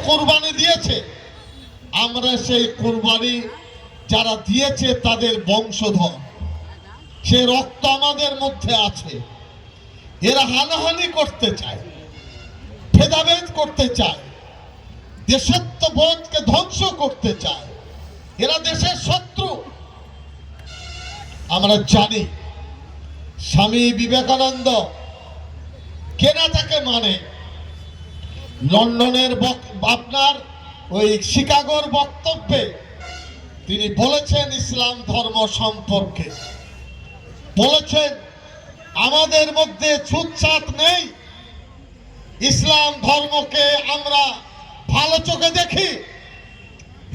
কোরবানি দিয়েছে, আমরা সেই কোরবানি যারা দিয়েছে তাদের বংশধর, সে রক্ত আমাদের মধ্যে আছে। এরা হানাহানি করতে চায়, ভেদাভেদ করতে চায়, দেশত্ববোধকে ধ্বংস করতে চায়। এরা দেশের শত্রু। আমরা জানি স্বামী বিবেকানন্দ কেনা তাকে মানে লন্ডনের আপনার ওই শিকাগোর বক্তব্যে তিনি বলেছেন ইসলাম ধর্ম সম্পর্কে, বলেছেন আমাদের মধ্যে ছুতছাত নেই, ইসলাম ধর্মকে আমরা ভালো চোখে দেখি।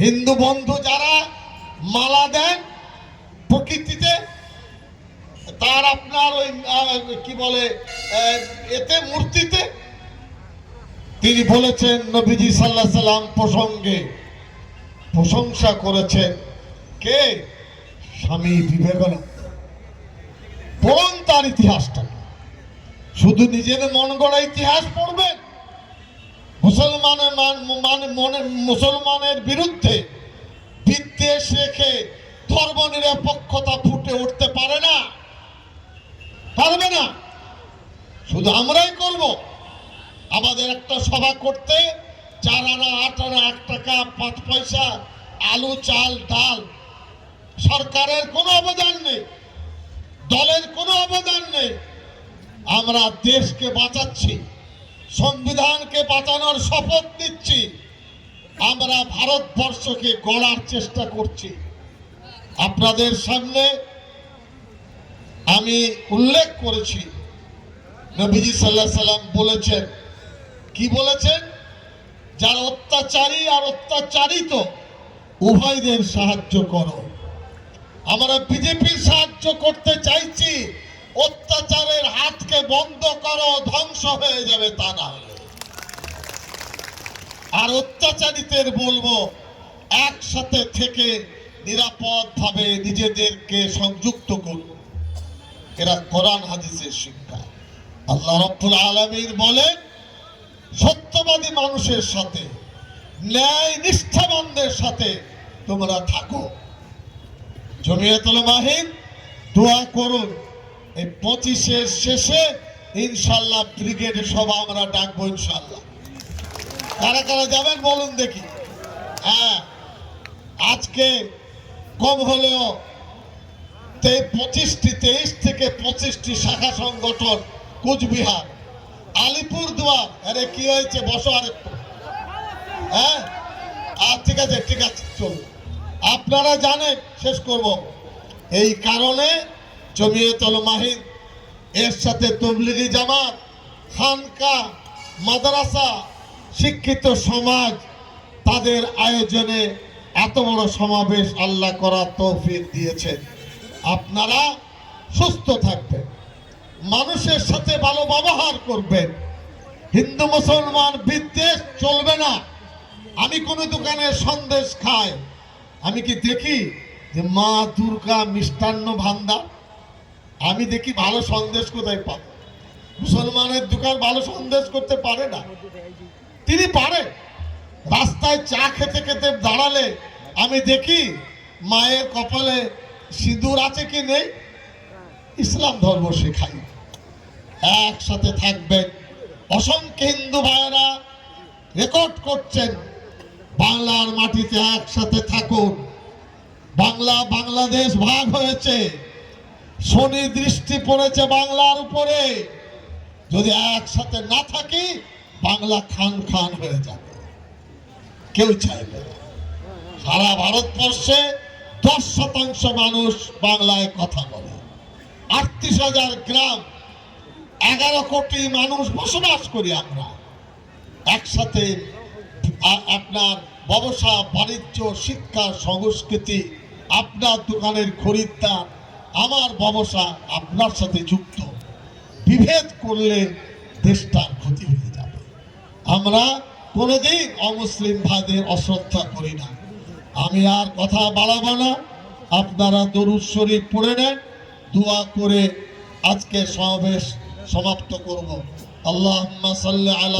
হিন্দু বন্ধু যারা মালা দেন প্রকৃতিতে, তার আপনার ওই কি বলে এতে মূর্তিতে, তিনি বলেছেন নবীজি সাল্লাল্লাহু আলাইহি সাল্লাম প্রসঙ্গে প্রশংসা করেছেন কে? স্বামী বিবেকানন্দ। পড়ুন তার ইতিহাসটা, শুধু নিজের মন গড়া ইতিহাস পড়বেন। মুসলমানের বিরুদ্ধে বিদ্বেষ রেখে ধর্ম নিরপেক্ষতা ফুটে উঠতে পারে না, পারবে না। শুধু আমরাই করব। আমাদের একটা সভা করতে 4 আনা 8 আনা 1 টাকা 5 পয়সা, আলু চাল ডাল, সরকারের কোনো অবদান নেই, দলের কোনো অবদান নেই। আমরা দেশকে বাঁচাচ্ছি, সংবিধানকে বাঁচানোর শপথ নিচ্ছি, আমরা ভারতবর্ষকে গড়ার চেষ্টা করছি। আপনাদের সামনে আমি উল্লেখ করেছি নবীজি সাল্লাল্লাহু আলাইহি সাল্লাম বলেছেন, কি বলেছেন? যারা অত্যাচারী আর অত্যাচারিত উভয়দের সাহায্য করো। আমরা বিজেপির সাহায্য করতে চাইছি, অত্যাচারের হাতকে বন্ধ করো, ধ্বংস হয়ে যাবে তা না হলে। আর অত্যাচারীদের বলবো একসাথে থেকে নিরাপদভাবে নিজেদেরকে সংযুক্ত করুন। এরা কোরআন হাদিসের শিক্ষা। আল্লাহ রাব্বুল আলামিন বলেন, সত্যবাদী মানুষের সাথে, ন্যায় নিষ্ঠাবানদের সাথে তোমরা থাকো। জমিয়তুল মাহিন দোয়া করুন, এই 25-এর শেষে ইনশাআল্লাহ ব্রিগেড সভা আমরা ডাকবো ইনশাআল্লাহ। কারা কারা যাবেন বলুন দেখি। হ্যাঁ, আজকে কম হলেও 23 থেকে 25টি শাখা সংগঠন কুচবিহার, আলিপুরদুয়ার। আরে কি হয়েছে, বসো আরেকটু। হ্যাঁ, ঠিক আছে চলুন। আপনারা জানেন, শেষ করব, এই কারণে জমিয়তুল মাহিন এর সাথে তবলিগি জামাত, খানকা, মাদ্রাসা, শিক্ষিত সমাজ, তাদের আয়োজনে এত বড় সমাবেশ আল্লাহ করার তৌফিক দিয়েছেন। আপনারা সুস্থ থাকবেন, মানুষের সাথে ভালো ব্যবহার করবেন, হিন্দু মুসলমান বিদ্বেষ চলবে না। আমি কোনো দোকানে সন্দেশ খাই, আমি কি দেখি যে মা দুর্গা মিষ্টান্ন ভান্ডার? আমি দেখি ভালো সন্দেশ কোথায় পাবো? মুসলমানের দোকান ভালো সন্দেশ করতে পারে না, তিনি পারে। রাস্তায় চা খেতে খেতে দাঁড়ালে আমি দেখি মায়ের কপালে সিঁদুর আছে কি নেই। ইসলাম ধর্ম শেখাই, একসাথে থাকবেন। অসংখ্য হিন্দু ভাইয়েরা রেকর্ড করছেন, বাংলার মাটিতে একসাথে থাকুন। বাংলাদেশ ভাগ হয়েছে, শনি দৃষ্টি পড়েছে বাংলার উপরে। যদি একসাথে না থাকি, বাংলা খান খান হয়ে যাবে, কেউ চাইবে না। সারা ভারতবর্ষে 10% মানুষ বাংলায় কথা বলে, 38,000 গ্রাম, 11 কোটি মানুষ বসবাস করি আমরা একসাথে। আপনার ব্যবসা বাণিজ্য, শিক্ষা, সংস্কৃতি, আপনার দোকানের খরিদ্দার, আমার ব্যবসা আপনার সাথে যুক্ত। বিভেদ করলে দেশটার ক্ষতি হয়ে যাবে। আমরা কোনোদিন অমুসলিম ভাইদের অশ্রদ্ধা করি না। আমি আর কথা বাড়াবো না, আপনারা দরুদ শরীফ পড়ে নেন, দোয়া করে আজকে সমাবেশ সমাপ্ত করব। আল্লাহুম্মা সাল্লি আলা